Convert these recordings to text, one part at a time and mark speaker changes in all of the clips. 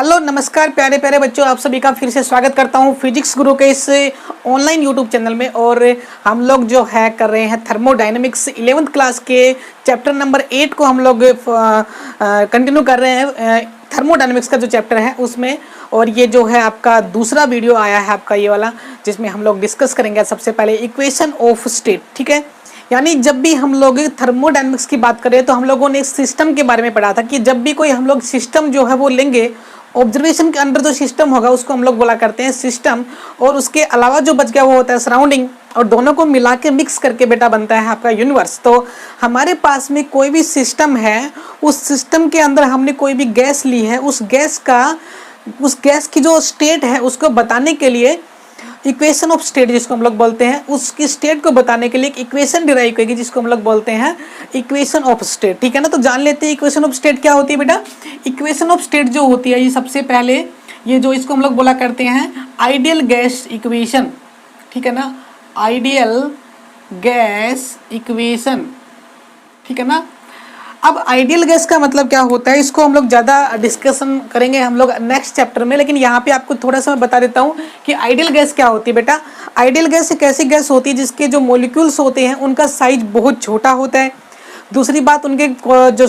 Speaker 1: Hello नमस्कार प्यारे प्यारे बच्चों, आप सभी का फिर से स्वागत करता हूं फिजिक्स गुरु के इस ऑनलाइन यूट्यूब चैनल में। और हम लोग जो है कर रहे हैं थर्मोडायनेमिक्स 11th क्लास के चैप्टर नंबर 8 को हम लोग कंटिन्यू कर रहे हैं। थर्मोडायनेमिक्स का जो चैप्टर है उसमें, और ये जो है आपका दूसरा वीडियो आया है आपका ये वाला, जिसमें हम लोग डिस्कस करेंगे सबसे पहले इक्वेशन ऑफ स्टेट। ठीक है, यानी जब भी हम लोग थर्मोडायनेमिक्स की बात करें तो हम लोगों ने सिस्टम के बारे में पढ़ा था कि जब भी कोई हम लोग सिस्टम जो है वो लेंगे, ऑब्जर्वेशन के अंदर जो सिस्टम होगा उसको हम लोग बोला करते हैं सिस्टम, और उसके अलावा जो बच गया वो होता है सराउंडिंग, और दोनों को मिला के मिक्स करके बेटा बनता है आपका यूनिवर्स। तो हमारे पास में कोई भी सिस्टम है, उस सिस्टम के अंदर हमने कोई भी गैस ली है, उस गैस की जो स्टेट है उसको बताने के लिए इक्वेशन ऑफ स्टेट जिसको हम लोग बोलते हैं, उसकी स्टेट को बताने के लिए एक इक्वेशन डिराइव करेगी जिसको हम लोग बोलते हैं इक्वेशन ऑफ स्टेट। ठीक है ना, तो जान लेते हैं इक्वेशन ऑफ स्टेट क्या होती है बेटा। इक्वेशन ऑफ स्टेट जो होती है, ये सबसे पहले ये जो इसको हम लोग बोला करते हैं आइडियल गैस इक्वेशन। ठीक है ना, आइडियल गैस इक्वेशन। ठीक है ना, अब आइडियल गैस का मतलब क्या होता है, इसको हम लोग ज़्यादा डिस्कशन करेंगे हम लोग नेक्स्ट चैप्टर में, लेकिन यहाँ पे आपको थोड़ा सा मैं बता देता हूँ कि आइडियल गैस क्या होती है बेटा। आइडियल गैस एक ऐसी गैस होती है जिसके जो मॉलिक्यूल्स होते हैं उनका साइज बहुत छोटा होता है। दूसरी बात, उनके जो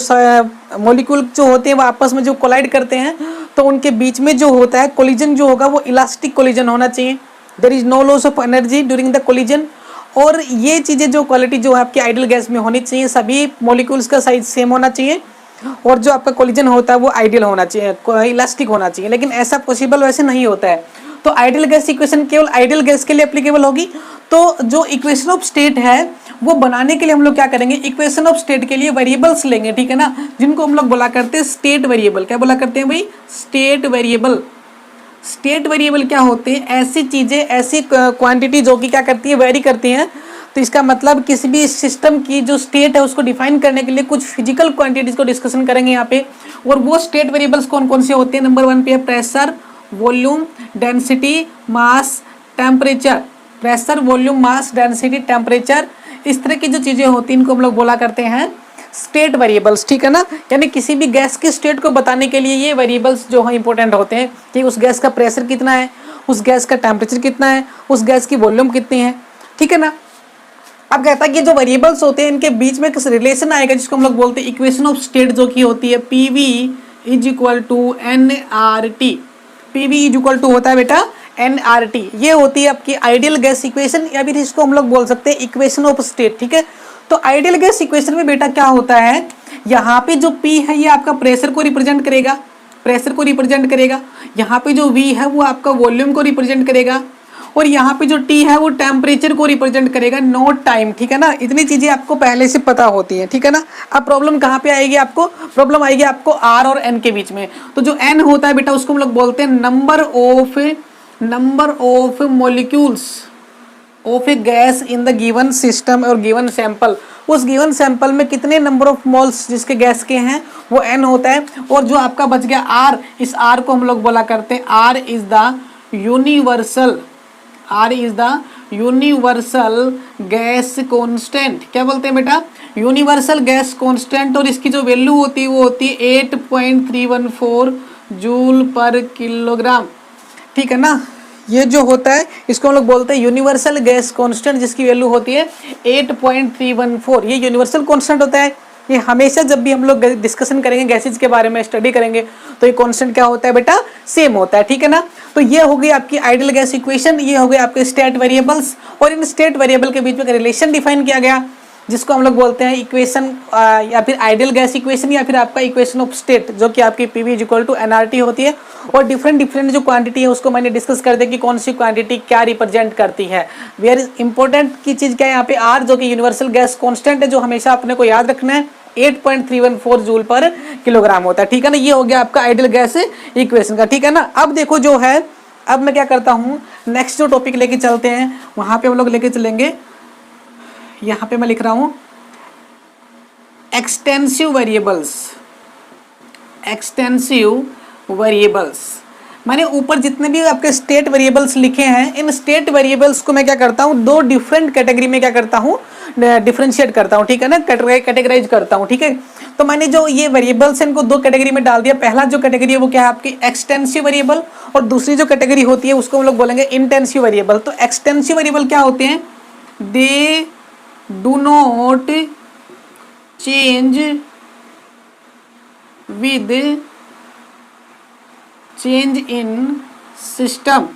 Speaker 1: मॉलिक्यूल जो होते हैं वो आपस में जो कोलाइड करते हैं तो उनके बीच में जो होता है कोलिजन जो होगा वो इलास्टिक कोलिजन होना चाहिए। There is no loss of energy during the collision. और ये चीज़ें जो क्वालिटी जो है आपकी आइडियल गैस में होनी चाहिए, सभी मॉलिक्यूल्स का साइज सेम होना चाहिए, और जो आपका कोलिजन होता है वो आइडियल होना चाहिए, इलास्टिक होना चाहिए। लेकिन ऐसा पॉसिबल वैसे नहीं होता है, तो आइडियल गैस इक्वेशन केवल आइडियल गैस के लिए एप्लीकेबल होगी। तो जो इक्वेशन ऑफ स्टेट है वो बनाने के लिए हम लोग क्या करेंगे, इक्वेशन ऑफ स्टेट के लिए वेरिएबल्स लेंगे। ठीक है ना, जिनको हम लोग बोला करते हैं स्टेट वेरिएबल। क्या बोला करते हैं भाई, स्टेट वेरिएबल। स्टेट वेरिएबल क्या होते हैं, ऐसी चीज़ें, ऐसी क्वांटिटी जो कि क्या करती है, वेरी करती हैं। तो इसका मतलब किसी भी सिस्टम की जो स्टेट है उसको डिफाइन करने के लिए कुछ फिजिकल क्वांटिटीज को डिस्कशन करेंगे यहाँ पे। और वो स्टेट वेरिएबल्स कौन कौन से होते हैं, नंबर 1 पे है प्रेशर, वॉल्यूम, डेंसिटी, मास, temperature. Pressure, volume, mass, density, temperature, इस तरह की जो चीज़ें होती हैं इनको हम लोग बोला करते हैं स्टेट वेरिएबल्स। ठीक है ना, यानी किसी भी गैस की स्टेट को बताने के लिए ये वेरिएबल्स जो है इंपॉर्टेंट होते हैं कि उस गैस का प्रेशर कितना है, उस गैस का टेम्परेचर कितना है, उस गैस की वॉल्यूम कितनी है। ठीक है ना, अब कहता है कि जो वेरिएबल्स होते हैं इनके बीच में किस रिलेशन आएगा जिसको हम लोग बोलते हैं इक्वेशन ऑफ स्टेट, जो कि होती है PV is equal to nRT। PV is equal to होता है बेटा nRT। ये होती है आपकी आइडियल गैस इक्वेशन, या फिर इसको हम लोग बोल सकते हैं इक्वेशन ऑफ स्टेट। ठीक है, तो आइडियल गैस इक्वेशन में बेटा क्या होता है, यहाँ पे जो P है ये आपका प्रेशर को रिप्रेजेंट करेगा, प्रेशर को रिप्रेजेंट करेगा। यहाँ पे जो V है वो आपका वॉल्यूम को रिप्रेजेंट करेगा, और यहाँ पे जो T है वो टेम्परेचर को रिप्रेजेंट करेगा, नॉट टाइम। ठीक है ना, इतनी चीजें आपको पहले से पता होती हैं। ठीक है ना, अब प्रॉब्लम कहाँ पे आएगी आपको, प्रॉब्लम आएगी आपको R और N के बीच में। तो जो N होता है बेटा उसको हम लोग बोलते हैं number of molecules of A gas in the given system और गिवन सैंपल। उस गिवन सैंपल में कितने नंबर ऑफ मोल्स जिसके गैस के हैं वो n होता है। और जो आपका बच गया r, इस r को हम लोग बोला करते हैं r is the universal gas constant. क्या बोलते हैं बेटा, यूनिवर्सल गैस कांस्टेंट। और इसकी जो वैल्यू होती है वो होती है 8.314 जूल पर किलोग्राम। ठीक है ना, ये जो होता है इसको हम लोग बोलते हैं यूनिवर्सल गैस कांस्टेंट, जिसकी वैल्यू होती है 8.314। ये यूनिवर्सल कांस्टेंट होता है। ये हमेशा जब भी हम लोग डिस्कशन करेंगे गैसेज के बारे में, स्टडी करेंगे, तो ये कांस्टेंट क्या होता है बेटा, सेम होता है। ठीक है ना, तो ये हो गई आपकी आइडियल गैस इक्वेशन, ये हो गए आपके स्टेट वेरिएबल्स। और इन स्टेट वेरिएबल के बीच में रिलेशन डिफाइन किया गया जिसको हम लोग बोलते हैं इक्वेशन, या फिर आइडियल गैस इक्वेशन, या फिर आपका इक्वेशन ऑफ स्टेट, जो कि आपकी PV is equal to nRT होती है। और डिफरेंट जो क्वांटिटी है उसको मैंने डिस्कस कर दिया कि कौन सी क्वांटिटी क्या रिप्रेजेंट करती है। वेरी इंपॉर्टेंट की चीज़ क्या है यहाँ पे, R जो कि यूनिवर्सल गैस कांस्टेंट है, जो हमेशा अपने को याद रखना है, 8.314 जूल पर किलोग्राम होता है। ठीक है ना, ये हो गया आपका आइडियल गैस इक्वेशन का। ठीक है ना, अब देखो जो है, अब मैं क्या करता हूँ, नेक्स्ट जो टॉपिक लेके चलते हैं वहाँ पे हम लोग लेके चलेंगे। यहाँ पे मैं लिख रहा हूँ एक्सटेंसिव वेरिएबल्स। मैंने ऊपर जितने भी आपके स्टेट वेरिएबल्स लिखे हैं, इन स्टेट वेरिएबल्स को मैं क्या करता हूँ, दो डिफरेंट कैटेगरी में क्या करता हूँ, डिफरेंशिएट करता हूँ, ठीक है ना, कैटेगराइज करता हूँ, ठीक है। तो मैंने जो ये वेरिएबल्स इनको दो कैटेगरी में डाल दिया। पहला जो कैटेगरी है वो क्या है आपकी एक्सटेंसिव वेरिएबल, और दूसरी जो कैटेगरी होती है उसको हम लोग बोलेंगे इंटेंसिव वेरिएबल। तो एक्सटेंसिव वेरिएबल क्या होते हैं, they do not change with change in system.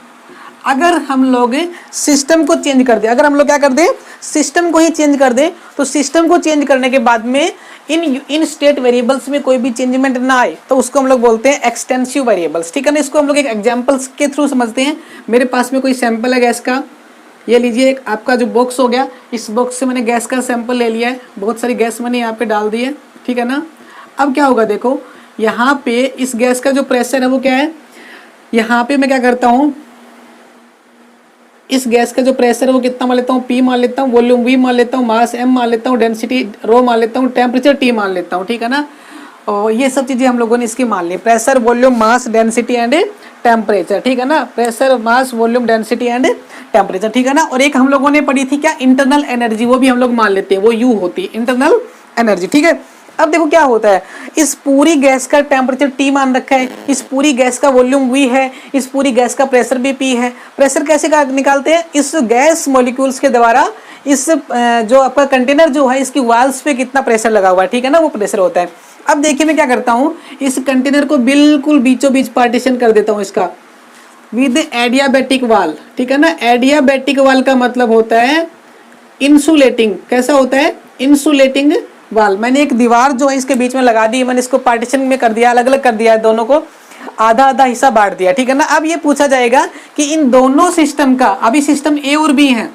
Speaker 1: अगर हम लोग सिस्टम को चेंज कर दें, अगर हम लोग क्या कर दें, सिस्टम को ही चेंज कर दें, तो सिस्टम को चेंज करने के बाद में इन स्टेट वेरिएबल्स में कोई भी चेंजमेंट ना आए, तो उसको हम लोग बोलते हैं एक्सटेंसिव वेरिएबल्स, ठीक है ना। इसको हम लोग एक एग्जांपल्स के थ्रू समझते हैं। मेरे पास में कोई सैंपल है गैस का, ये लीजिए एक आपका जो बॉक्स हो गया, इस बॉक्स से मैंने गैस का सैंपल ले लिया है, बहुत सारी गैस मैंने यहाँ पे डाल दी है, ठीक है ना। अब क्या होगा, देखो यहाँ पे इस गैस का जो प्रेशर है वो क्या है, यहाँ पे मैं क्या करता हूँ, इस गैस का जो प्रेशर है वो कितना मान लेता हूँ, P मान लेता हूँ, वॉल्यूम V मान लेता हूँ, मास M मान लेता हूँ, डेंसिटी ρ मान लेता हूँ, टेम्परेचर T मान लेता हूँ, ठीक है ना। और ये सब चीज़ें हम लोगों ने इसकी मान ली, pressure, volume, mass, density and temperature, ठीक है ना। Pressure, mass, volume, density and temperature, ठीक है ना। और एक हम लोगों ने पढ़ी थी क्या, इंटरनल एनर्जी, वो भी हम लोग मान लेते हैं, वो U होती है, इंटरनल एनर्जी, ठीक है। अब देखो क्या होता है, इस पूरी गैस का टेम्परेचर T मान रखा है, इस पूरी गैस का वॉल्यूम V है, इस पूरी गैस का प्रेशर भी P है। प्रेशर कैसे निकालते हैं, इस गैस मॉलिक्यूल्स के द्वारा इस जो आपका कंटेनर जो है इसकी वाल्स पे कितना प्रेशर लगा हुआ है, ठीक है ना, वो प्रेशर होता है। अब देखिए मैं क्या करता हूँ, इस कंटेनर को बिल्कुल बीचों बीच पार्टीशन कर देता हूँ इसका विद एडियाबैटिक वाल, ठीक है ना। एडियाबैटिक वाल का मतलब होता है इंसुलेटिंग, कैसा होता है, इंसुलेटिंग वाल। मैंने एक दीवार जो है इसके बीच में लगा दी, मैंने इसको पार्टीशन में कर दिया, अलग अलग कर दिया है, दोनों को आधा आधा हिस्सा बांट दिया, ठीक है ना। अब ये पूछा जाएगा कि इन दोनों सिस्टम का, अभी सिस्टम ए और बी है,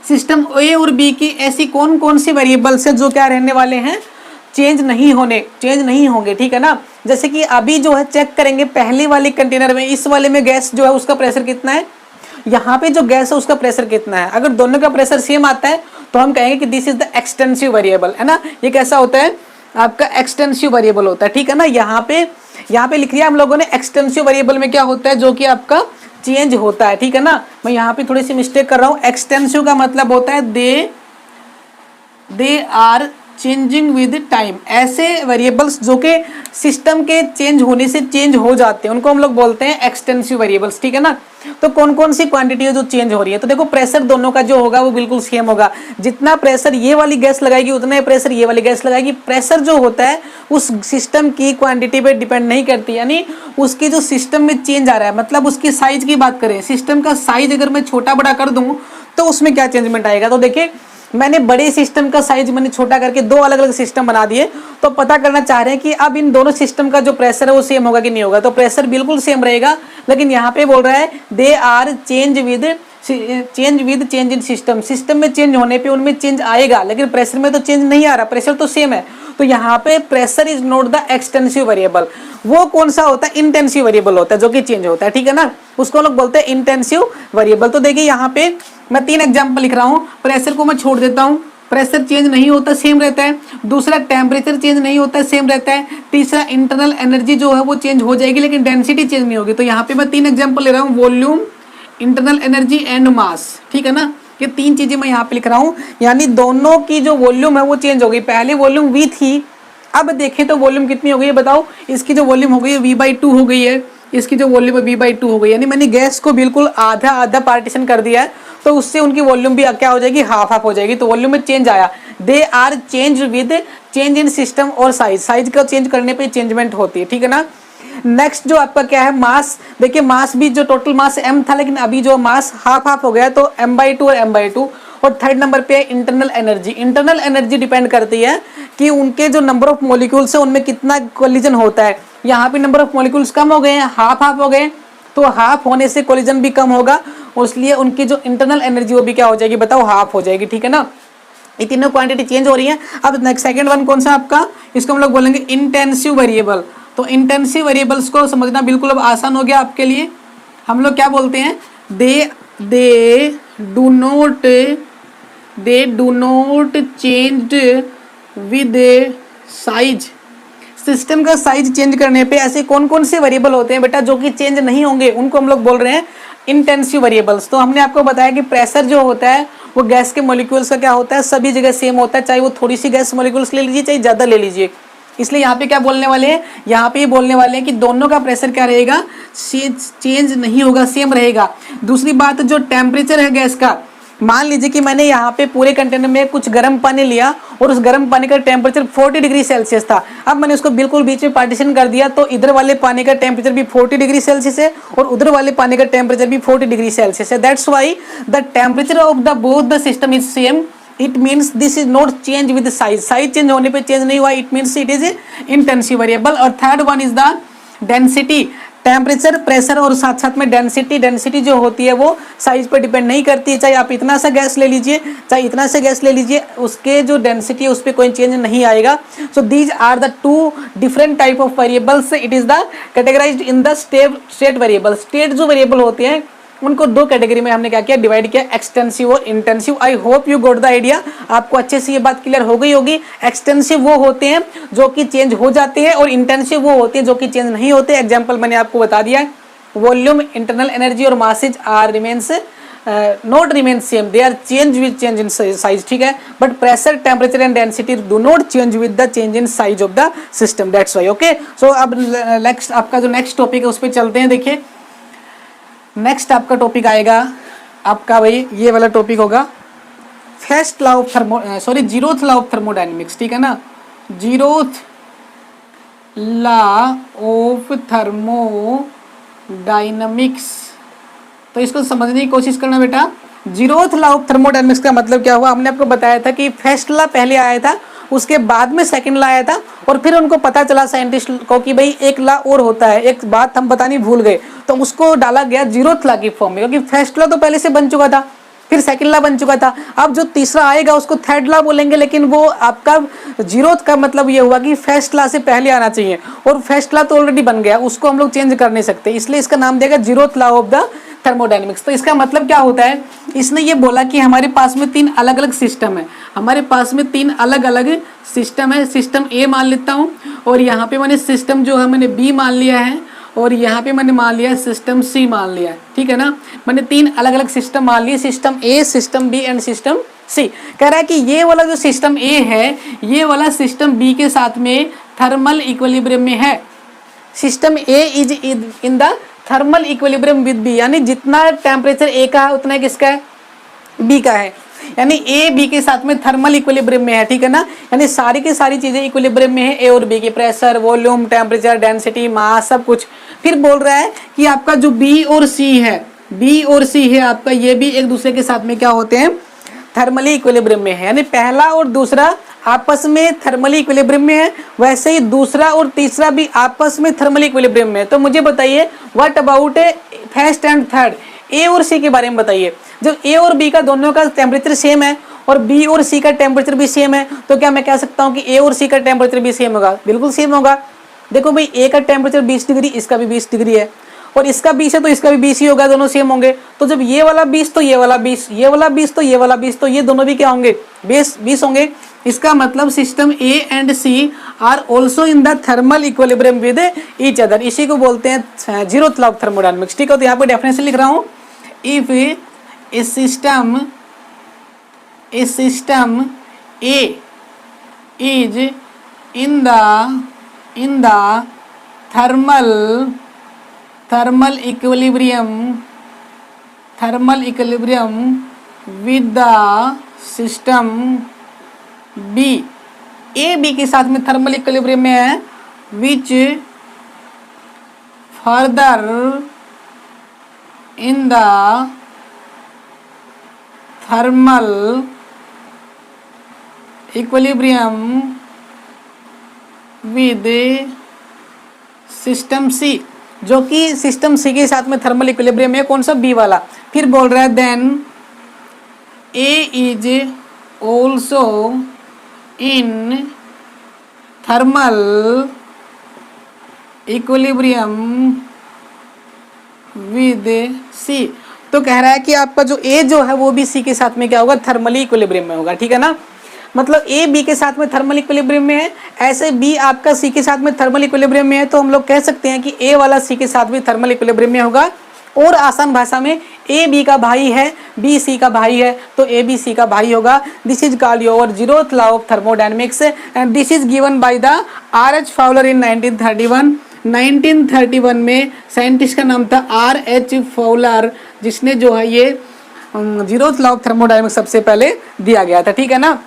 Speaker 1: सिस्टम ए और बी की ऐसी कौन कौन सी वेरिएबल्स हैं जो क्या रहने वाले हैं, चेंज नहीं होंगे, ठीक है ना। जैसे कि अभी जो है चेक करेंगे पहले वाले कंटेनर में, इस वाले में गैस जो है उसका प्रेशर कितना है, यहाँ पे जो गैस है उसका प्रेशर कितना है। अगर दोनों का प्रेशर सेम आता है तो हम कहेंगे कि this is the extensive variable, है ना। ये कैसा होता है आपका एक्सटेंसिव वेरिएबल होता है, ठीक है ना। यहाँ पे लिख दिया हम लोगों ने, एक्सटेंसिव वेरिएबल में क्या होता है, जो कि आपका चेंज होता है, ठीक है ना। मैं यहाँ पे थोड़ी सी मिस्टेक कर रहा हूँ, एक्सटेंसिव का मतलब होता है they are changing with time. ऐसे वेरिएबल्स जो कि सिस्टम के चेंज होने से चेंज हो जाते हैं उनको हम लोग बोलते हैं एक्सटेंसिव वेरिएबल्स, ठीक है ना। तो कौन कौन सी क्वांटिटी है जो चेंज हो रही है, तो देखो प्रेशर दोनों का जो होगा वो बिल्कुल सेम होगा। जितना प्रेशर ये वाली गैस लगाएगी उतना ही प्रेशर ये वाली गैस लगाएगी। प्रेशर जो होता है उस सिस्टम की क्वांटिटी पे डिपेंड नहीं करती, यानी उसकी जो सिस्टम में चेंज आ रहा है, मतलब उसकी साइज की बात करें, सिस्टम का साइज अगर मैं छोटा बड़ा कर दूं तो उसमें क्या चेंजमेंट आएगा। तो देखिए मैंने बड़े सिस्टम का साइज मैंने छोटा करके दो अलग अलग सिस्टम बना दिए, तो पता करना चाह रहे हैं कि अब इन दोनों सिस्टम का जो प्रेशर है वो सेम होगा कि नहीं होगा। तो प्रेशर बिल्कुल सेम रहेगा, लेकिन यहाँ पे बोल रहा है they are change with change in system. System में चेंज होने पे उनमें चेंज आएगा, लेकिन प्रेशर में तो चेंज नहीं आ रहा, प्रेशर तो सेम है। तो यहाँ पे pressure is not the extensive variable. वो कौन सा होता है, इंटेंसिव वेरिएबल होता है जो कि चेंज होता है, ठीक है ना, उसको लोग बोलते हैं इंटेंसिव वेरिएबल। तो देखिए यहाँ पे मैं 3 एग्जाम्पल लिख रहा हूँ। प्रेशर को मैं छोड़ देता हूँ, प्रेशर चेंज नहीं होता, सेम रहता है। दूसरा टेम्परेचर चेंज नहीं होता, सेम रहता है। तीसरा इंटरनल एनर्जी जो है वो चेंज हो जाएगी लेकिन डेंसिटी चेंज नहीं होगी। तो यहाँ पे मैं 3 एग्जाम्पल ले रहा हूँ, volume, internal energy and mass, ठीक है ना। ये 3 चीजें मैं यहाँ पे लिख रहा हूँ, यानी दोनों की जो वॉल्यूम है वो चेंज हो गई। पहले वॉल्यूम V थी, अब देखें तो वॉल्यूम कितनी हो गई है बताओ। इसकी जो वॉल्यूम हो गई है V/2 हो गई है, इसकी जो वॉल्यूम है V/2 हो गई, यानी मैंने गैस को बिल्कुल आधा आधा पार्टीशन कर दिया है, तो उससे उनकी वॉल्यूम भी क्या हो जाएगी, हाफ हो जाएगी। तो वॉल्यूम में चेंज आया। They are change with change in system और साइज का चेंज करने पे चेंजमेंट होती है, ठीक है ना। नेक्स्ट जो आपका क्या है, मास। देखिए मास भी जो टोटल मास m था, लेकिन अभी जो मास हाफ हो गया तो m/2 और m/2। और थर्ड नंबर पे है internal energy. Internal energy depend करती है कि उनके जो नंबर ऑफ मॉलिक्यूल्स है उनमें कितना कोलिजन होता है। यहाँ पे नंबर ऑफ मॉलिक्यूल्स कम हो गए हैं, हाफ हो गए, तो हाफ होने से कोलिजन भी कम होगा, इसलिए उनकी जो इंटरनल एनर्जी वो भी क्या हो जाएगी बताओ, हाफ हो जाएगी, ठीक है ना। ये तीनों क्वांटिटी चेंज हो रही है। अब नेक्स्ट सेकंड वन कौन सा आपका, इसको हम लोग बोलेंगे इंटेंसिव वेरिएबल। तो इंटेंसिव वेरिएबल्स को समझना बिल्कुल अब आसान हो गया आपके लिए। हम लोग क्या बोलते हैं, they do not change with size. System का साइज चेंज करने पे ऐसे कौन कौन से वेरिएबल होते हैं बेटा जो कि चेंज नहीं होंगे, उनको हम लोग बोल रहे हैं इंटेंसिव वेरिएबल्स। तो हमने आपको बताया कि प्रेशर जो होता है वो गैस के मॉलिक्यूल्स का क्या होता है, सभी जगह सेम होता है, चाहे वो थोड़ी सी गैस मॉलिक्यूल्स ले लीजिए चाहे ज़्यादा ले लीजिए। इसलिए यहाँ पे क्या बोलने वाले हैं, यहाँ पे ये बोलने वाले हैं कि दोनों का प्रेशर क्या रहेगा, चेंज नहीं होगा, सेम रहेगा। दूसरी बात, जो टेम्परेचर है गैस का, मान लीजिए कि मैंने यहाँ पे पूरे कंटेनर में कुछ गर्म पानी लिया और उस गर्म पानी का टेम्परेचर 40 डिग्री सेल्सियस था। अब मैंने उसको बिल्कुल बीच में पार्टीशन कर दिया, तो इधर वाले पानी का टेम्परेचर भी 40 डिग्री सेल्सियस है और उधर वाले पानी का टेम्परेचर भी 40 डिग्री सेल्सियस है। That's why the temperature of the both the system is same. It means this is not change with size, size change होने पे चेंज नहीं हुआ, it means it is intensive variable. और third one is the density, temperature, pressure और साथ साथ में density. Density जो होती है वो साइज पर डिपेंड नहीं करती है, चाहे आप इतना सा गैस ले लीजिए चाहे इतना सा गैस ले लीजिए, उसके जो डेंसिटी है उस पर कोई चेंज नहीं आएगा। So these are the two different type of variables. It is the categorised in the state variable. State जो वेरिएबल होते हैं उनको दो कैटेगरी में हमने क्या किया, डिवाइड किया, एक्सटेंसिव और intensive. I hope you got the idea, आपको अच्छे से ये बात क्लियर हो गई होगी। एक्सटेंसिव वो होते हैं जो कि चेंज हो जाते हैं और इंटेंसिव वो होते हैं जो कि चेंज नहीं होते। एग्जांपल मैंने आपको बता दिया है, वॉल्यूम, इंटरनल एनर्जी और masses are remains not remain same, they are change with change in size, ठीक है। But pressure, temperature and density do not change with the change in size of the system, that's why. Okay, so अब next आपका जो next topic है उस पर चलते हैं। देखिए नेक्स्ट आपका टॉपिक आएगा आपका भाई, ये वाला टॉपिक होगा first law of zeroth law of thermodynamics, ठीक है ना, जीरोथ लॉ ऑफ थर्मोडायनेमिक्स। तो इसको समझने की कोशिश करना बेटा। जीरोथ लॉ ऑफ थर्मोडायनेमिक्स का मतलब क्या हुआ, हमने आपको बताया था कि फर्स्ट लॉ पहले आया था, उसके बाद में सेकंड लॉ आया था, और फिर उनको पता चला साइंटिस्ट को कि भाई एक लॉ और होता है, एक बात हम बतानी भूल गए, तो उसको डाला गया जीरोथ लॉ की फॉर्म में, क्योंकि फर्स्ट लॉ तो पहले से बन चुका था, फिर सेकंड लॉ बन चुका था। अब जो तीसरा आएगा उसको थर्ड लॉ बोलेंगे, लेकिन वो आपका जीरोथ का मतलब ये हुआ कि फर्स्ट लॉ से पहले आना चाहिए, और फर्स्ट लॉ तो ऑलरेडी बन गया, उसको हम लोग चेंज कर नहीं सकते, इसलिए इसका नाम देगा zeroth law of the thermodynamics. तो इसका मतलब क्या होता है, इसने ये बोला कि हमारे पास में तीन अलग अलग सिस्टम है, हमारे पास में तीन अलग अलग सिस्टम है। सिस्टम ए मान लेता हूँ, और यहाँ पे मैंने सिस्टम जो है मैंने बी मान लिया है, और यहाँ पे मैंने मान लिया सिस्टम सी मान लिया है, ठीक है ना। मैंने तीन अलग अलग सिस्टम मान लिए, system A, system B and system C. कह रहा है कि ये वाला जो सिस्टम ए है, ये वाला सिस्टम बी के साथ में थर्मल इक्विलिब्रियम में है। System A is in the thermal equilibrium with B, यानी जितना टेम्परेचर ए का है उतना किसका है, बी का है, यानी ए बी के साथ में थर्मल इक्विलिब्रियम में है, ठीक है ना। यानी सारी की सारी चीजें इक्विलिब्रियम में है, ए और बी की, प्रेशर, वॉल्यूम, टेम्परेचर, डेंसिटी, मास, सब कुछ। फिर बोल रहा है कि आपका जो बी और सी है, बी और सी है आपका, ये भी एक दूसरे के साथ में क्या होते हैं, थर्मली इक्विलिब्रियम में है। यानी पहला और दूसरा आपस में थर्मली इक्विलिब्रियम में है, वैसे ही दूसरा और तीसरा भी आपस में थर्मली इक्विलिब्रियम में है। तो मुझे बताइए what about first and third, A और सी के बारे में बताइए। जब ए और बी का दोनों का टेम्परेचर सेम है और बी और सी का टेम्परेचर भी सेम है, तो क्या मैं कह सकता हूँ कि ए और सी का टेम्परेचर भी सेम होगा? बिल्कुल सेम होगा। देखो भाई, ए का टेम्परेचर 20 डिग्री, इसका भी 20 डिग्री है, और इसका 20 है तो इसका भी 20 ही होगा, दोनों सेम होंगे। तो जब ये वाला 20 तो ये वाला 20, ये वाला 20 तो ये वाला 20, तो ये दोनों भी क्या होंगे, 20 होंगे। इसका मतलब system A and C are also in the thermal equilibrium with each other. इसी को बोलते हैं जीरोथ लॉ ऑफ थर्मोडायनेमिक्स, ठीक है। तो यहाँ पे डेफिनेशन लिख रहा हूँ, if A system A is in the thermal equilibrium with the system B, A B के साथ में थर्मल इक्विलिब्रियम में है, which further in the thermal equilibrium with system C, जो कि सिस्टम सी के साथ में थर्मल इक्विलिब्रियम है, कौन सा, बी वाला। फिर बोल रहा है then A is also in thermal equilibrium with C. तो कह रहा है कि आपका जो ए जो है वो भी सी के साथ में क्या होगा, थर्मली इक्विलिब्रियम में होगा, ठीक है ना। मतलब ए बी के साथ में थर्मल इक्विलिब्रियम में है, ऐसे बी आपका सी के साथ में थर्मल इक्विलिब्रियम में है, तो हम लोग कह सकते हैं कि ए वाला सी के साथ भी थर्मल इक्विलिब्रियम में होगा, और आसान भाषा में ए बी का भाई है, बी सी का भाई है, तो ए बी सी का भाई होगा। This is called your zeroth law of thermodynamics and this is given by the R H Fowler in 1931। 1931 में साइंटिस्ट का नाम था आर एच फाउलर, जिसने जो है ये जीरोथ लॉ ऑफ थर्मोडायनेमिक्स सबसे पहले दिया गया था। ठीक है ना,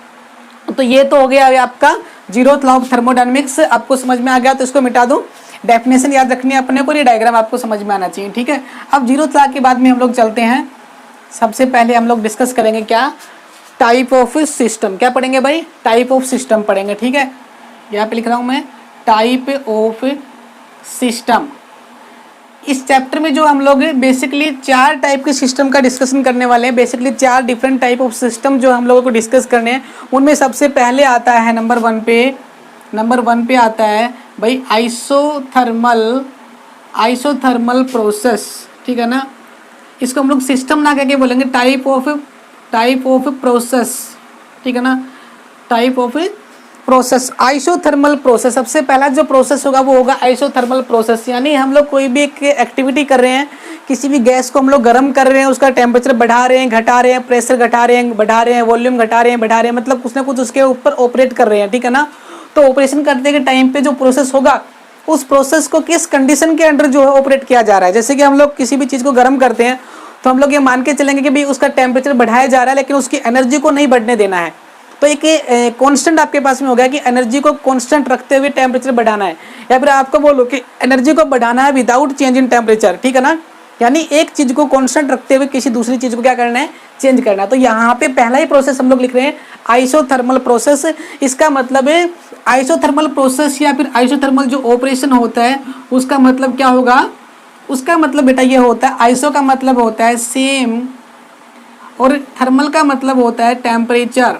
Speaker 1: तो ये तो हो गया आपका जीरोथ लॉ ऑफ थर्मोडायनेमिक्स। आपको समझ में आ गया तो इसको मिटा दूं। डेफिनेशन याद रखनी है अपने को, ये डायग्राम आपको समझ में आना चाहिए। ठीक है, अब जीरोथ लॉ के बाद में हम लोग चलते हैं। सबसे पहले हम लोग डिस्कस करेंगे क्या, टाइप ऑफ सिस्टम। क्या पढ़ेंगे भाई, टाइप ऑफ सिस्टम पढ़ेंगे। ठीक है, यहाँ पे लिख रहा हूँ मैं टाइप ऑफ सिस्टम। इस चैप्टर में जो हम लोग बेसिकली 4 टाइप के सिस्टम का डिस्कशन करने वाले हैं। Basically 4 different type of system जो हम लोगों को डिस्कस करने हैं, उनमें सबसे पहले आता है नंबर 1 पे आता है भाई आइसोथर्मल प्रोसेस। ठीक है ना, इसको हम लोग सिस्टम ना करके बोलेंगे टाइप ऑफ प्रोसेस। ठीक है ना, type of process, isothermal process. सबसे पहला जो प्रोसेस होगा वो होगा आइसोथर्मल प्रोसेस। यानी हम लोग कोई भी एक एक्टिविटी कर रहे हैं, किसी भी गैस को हम लोग गर्म कर रहे हैं, उसका टेम्परेचर बढ़ा रहे हैं, घटा रहे हैं, प्रेशर घटा रहे हैं, बढ़ा रहे हैं, वॉल्यूम घटा रहे हैं, बढ़ा रहे हैं, मतलब कुछ ना कुछ उसके ऊपर ऑपरेट कर रहे हैं। ठीक है ना, तो ऑपरेशन करने के टाइम पे जो प्रोसेस होगा, उस प्रोसेस को किस कंडीशन के अंडर जो है ऑपरेट किया जा रहा है। जैसे कि हम लोग किसी भी चीज़ को गर्म करते हैं तो हम लोग ये मान के चलेंगे कि भाई उसका टेम्परेचर बढ़ाया जा रहा है, लेकिन उसकी एनर्जी को नहीं बढ़ने देना है। तो एक कांस्टेंट आपके पास में हो गया कि एनर्जी को कांस्टेंट रखते हुए टेम्परेचर बढ़ाना है, या फिर आपको बोलो कि एनर्जी को बढ़ाना है विदाउट चेंज इन टेम्परेचर। ठीक है ना, यानी एक चीज को कांस्टेंट रखते हुए किसी दूसरी चीज को क्या करना है, चेंज करना है। तो यहाँ पे पहला ही प्रोसेस हम लोग लिख रहे हैं आइसोथर्मल प्रोसेस। इसका मतलब है आइसोथर्मल प्रोसेस या फिर आइसोथर्मल जो ऑपरेशन होता है उसका मतलब क्या होगा, उसका मतलब बेटा ये होता है, आइसो का मतलब होता है सेम और थर्मल का मतलब होता है टेम्परेचर।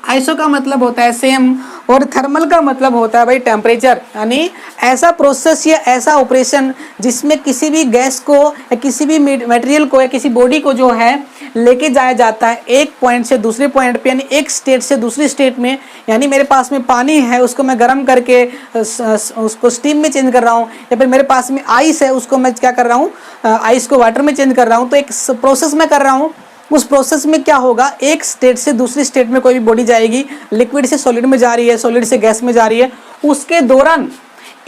Speaker 1: आइसो का मतलब होता है सेम और थर्मल का मतलब होता है भाई टेम्परेचर। यानी ऐसा प्रोसेस या ऐसा ऑपरेशन जिसमें किसी भी गैस को या किसी भी मटेरियल को या किसी बॉडी को जो है लेके जाया जाता है एक पॉइंट से दूसरे पॉइंट पे, यानी एक स्टेट से दूसरी स्टेट में। यानी मेरे पास में पानी है, उसको मैं गर्म करके उसको स्टीम में चेंज कर रहा हूँ, या फिर मेरे पास में आइस है, उसको मैं क्या कर रहा हूँ, आइस को वाटर में चेंज कर रहा हूँ। तो एक प्रोसेस मैं कर रहा हूँ। उस प्रोसेस में क्या होगा, एक स्टेट से दूसरी स्टेट में कोई भी बॉडी जाएगी, लिक्विड से सॉलिड में जा रही है, सॉलिड से गैस में जा रही है, उसके दौरान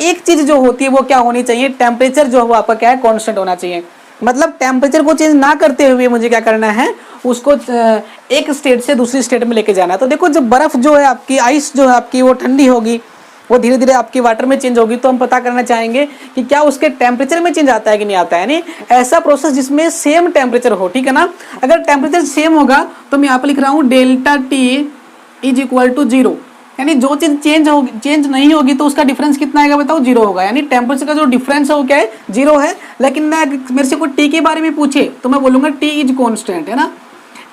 Speaker 1: एक चीज जो होती है वो क्या होनी चाहिए, टेम्परेचर जो है आपका क्या है, कांस्टेंट होना चाहिए। मतलब टेम्परेचर को चेंज ना करते हुए मुझे क्या करना है, उसको एक स्टेट से दूसरी स्टेट में लेके जाना है। तो देखो जब बर्फ जो है आपकी, आइस जो है आपकी, वो ठंडी होगी, वो धीरे धीरे आपकी वाटर में चेंज होगी, तो हम पता करना चाहेंगे कि क्या उसके टेम्परेचर में चेंज आता है कि नहीं आता है। यानी ऐसा प्रोसेस जिसमें सेम टेम्परेचर हो। ठीक है ना, अगर टेम्परेचर सेम होगा तो मैं यहाँ पर लिख रहा हूँ delta T is equal to 0। यानी जो चीज चेंज नहीं होगी तो उसका डिफरेंस कितना आएगा बताओ, 0 होगा। यानी टेम्परेचर का जो डिफरेंस है वो क्या है, 0 है। लेकिन मैं मेरे से कोई टी के बारे में पूछे तो मैं बोलूंगा टी इज कॉन्स्टेंट, है ना,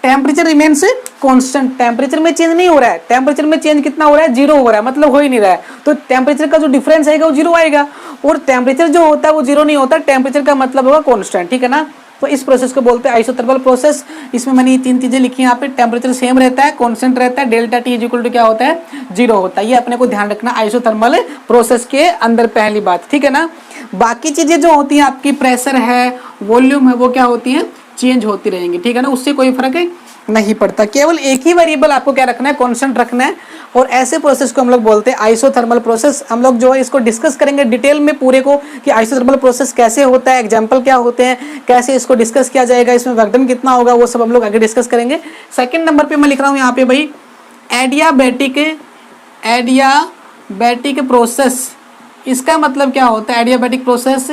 Speaker 1: टेम्परेचर रिमेन्स कांस्टेंट। टेम्परेचर में चेंज नहीं हो रहा है, टेम्परेचर में चेंज कितना हो रहा है, 0 हो रहा है, मतलब हो ही नहीं रहा है। तो टेम्परेचर का जो डिफरेंस आएगा वो 0 आएगा, और टेम्परेचर जो होता है वो 0 नहीं होता, टेम्परेचर का मतलब होगा कांस्टेंट। ठीक है ना, तो इस प्रोसेस को बोलते हैं आइसोथर्मल प्रोसेस। इसमें मैंने ये 3 चीजें लिखी हैं यहाँ पे, टेम्परेचर सेम रहता है, कांस्टेंट रहता है, delta T is equal to क्या होता है, 0 होता है। ये अपने को ध्यान रखना आइसोथर्मल प्रोसेस के अंदर, पहली बात। ठीक है ना, बाकी चीजें जो होती हैं आपकी, प्रेशर है, वॉल्यूम है, वो क्या होती है, चेंज होती रहेंगी। ठीक है ना, उससे कोई फर्क नहीं पड़ता, केवल एक ही वेरिएबल आपको क्या रखना है, कांस्टेंट रखना है। और ऐसे प्रोसेस को हम लोग बोलते हैं आइसोथर्मल प्रोसेस। हम लोग जो है इसको डिस्कस करेंगे डिटेल में पूरे को, कि आइसोथर्मल प्रोसेस कैसे होता है, एग्जांपल क्या होते हैं, कैसे इसको डिस्कस किया जाएगा, इसमें वर्क डन कितना होगा, वो सब हम लोग आगे डिस्कस करेंगे। सेकंड नंबर पे मैं लिख रहा हूँ यहाँ पे भाई एडियाबैटिक प्रोसेस। इसका मतलब क्या होता है एडियाबैटिक प्रोसेस,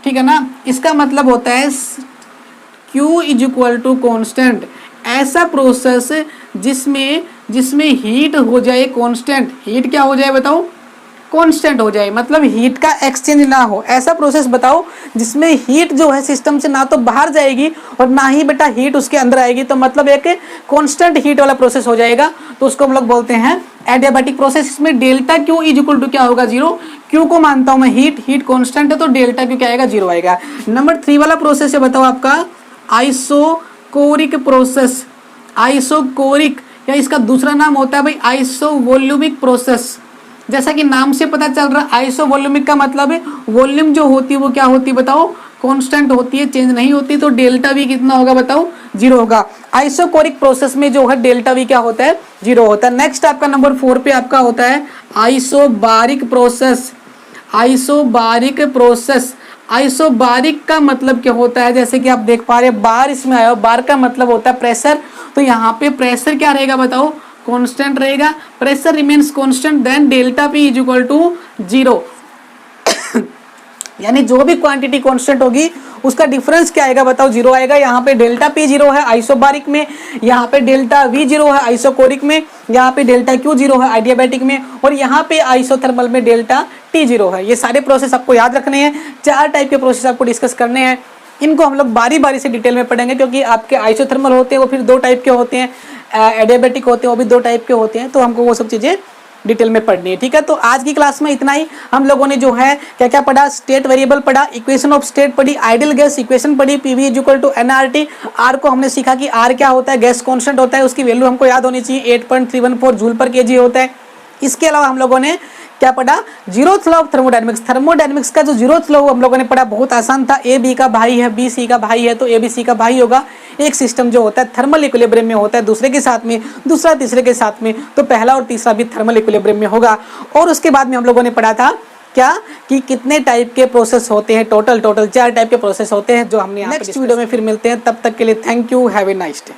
Speaker 1: ठीक है ना, इसका मतलब होता है Q is equal to constant. ऐसा प्रोसेस जिसमें हीट हो जाए कांस्टेंट, हीट क्या हो जाए बताओ, कांस्टेंट हो जाए, मतलब हीट का एक्सचेंज ना हो। ऐसा प्रोसेस बताओ जिसमें हीट जो है सिस्टम से ना तो बाहर जाएगी और ना ही बेटा हीट उसके अंदर आएगी, तो मतलब एक कांस्टेंट हीट वाला प्रोसेस हो जाएगा, तो उसको हम लोग बोलते हैं एडियाबैटिक प्रोसेस। इसमें delta Q is equal to क्या होगा, 0। क्यू को मानता हूं मैं हीट कांस्टेंट है, तो डेल्टा क्यू क्या आएगा, 0 आएगा। नंबर 3 वाला प्रोसेस है बताओ आपका आइसोकोरिक प्रोसेस। आइसोकोरिक या इसका दूसरा नाम होता है भाई आइसोवॉल्यूमिक प्रोसेस। जैसा कि नाम से पता चल रहा है, आइसोवॉल्यूमिक का मतलब है वॉल्यूम जो होती है वो क्या होती है बताओ, कांस्टेंट होती है, चेंज नहीं होती, तो डेल्टा वी कितना होगा बताओ, 0 होगा। आइसोकोरिक प्रोसेस में जो है डेल्टा वी क्या होता है, 0 होता है। नेक्स्ट आपका नंबर 4 पे आपका होता है isobaric process. Isobaric process, isobaric का मतलब क्या होता है, जैसे कि आप देख पा रहे हैं बार इसमें आया, बार का मतलब होता है प्रेशर, तो यहाँ पे प्रेशर क्या रहेगा बताओ, कांस्टेंट रहेगा। Pressure remains constant then delta P is equal to 0 यानी जो भी क्वांटिटी कांस्टेंट होगी उसका डिफरेंस क्या आएगा बताओ, 0 आएगा। यहाँ पे डेल्टा पी 0 है आइसोबारिक में, यहाँ पे डेल्टा वी 0 है आइसोकोरिक में, यहाँ पे डेल्टा क्यू 0 है आइडियाबैटिक में, और यहाँ पे आइसोथर्मल में डेल्टा टी 0 है। ये सारे प्रोसेस आपको याद रखने हैं। 4 टाइप के प्रोसेस आपको डिस्कस करने हैं, इनको हम लोग बारी बारी से डिटेल में पढ़ेंगे, क्योंकि आपके आइसोथर्मल होते हैं वो फिर 2 टाइप के होते हैं, एडियाबैटिक होते हैं वो भी 2 टाइप के होते हैं, तो हमको वो सब चीज़ें डिटेल में पढ़नी है, ठीक है। तो आज की क्लास में इतना ही। हम लोगों ने जो है क्या क्या पढ़ा, स्टेट वेरिएबल पढ़ा, इक्वेशन ऑफ स्टेट पढ़ी, आइडियल गैस इक्वेशन पढ़ी, PV is equal to nRT. R को हमने सीखा कि आर क्या होता है, गैस कांस्टेंट होता है, उसकी वैल्यू हमको याद होनी चाहिए, 8.314 जूल पर केजी होता है। इसके अलावा हम लोगों ने क्या पढ़ा, zeroth law of thermodynamics. Thermodynamics का जो जीरोथ लॉ हम लोगों ने पढ़ा, बहुत आसान था। ए बी का भाई है, बी सी का भाई है, तो ए बी सी का भाई होगा। एक सिस्टम जो होता है थर्मल इक्विलिब्रियम में होता है, दूसरे के साथ में, दूसरा तीसरे के साथ में, तो पहला और तीसरा भी थर्मल इक्विलिब्रियम में होगा। और उसके बाद में हम लोगों ने पढ़ा था क्या कि कितने टाइप के प्रोसेस होते हैं, टोटल 4 टाइप के प्रोसेस होते हैं जो हमने। नेक्स्ट वीडियो में फिर मिलते हैं, तब तक के लिए thank you, have a nice day.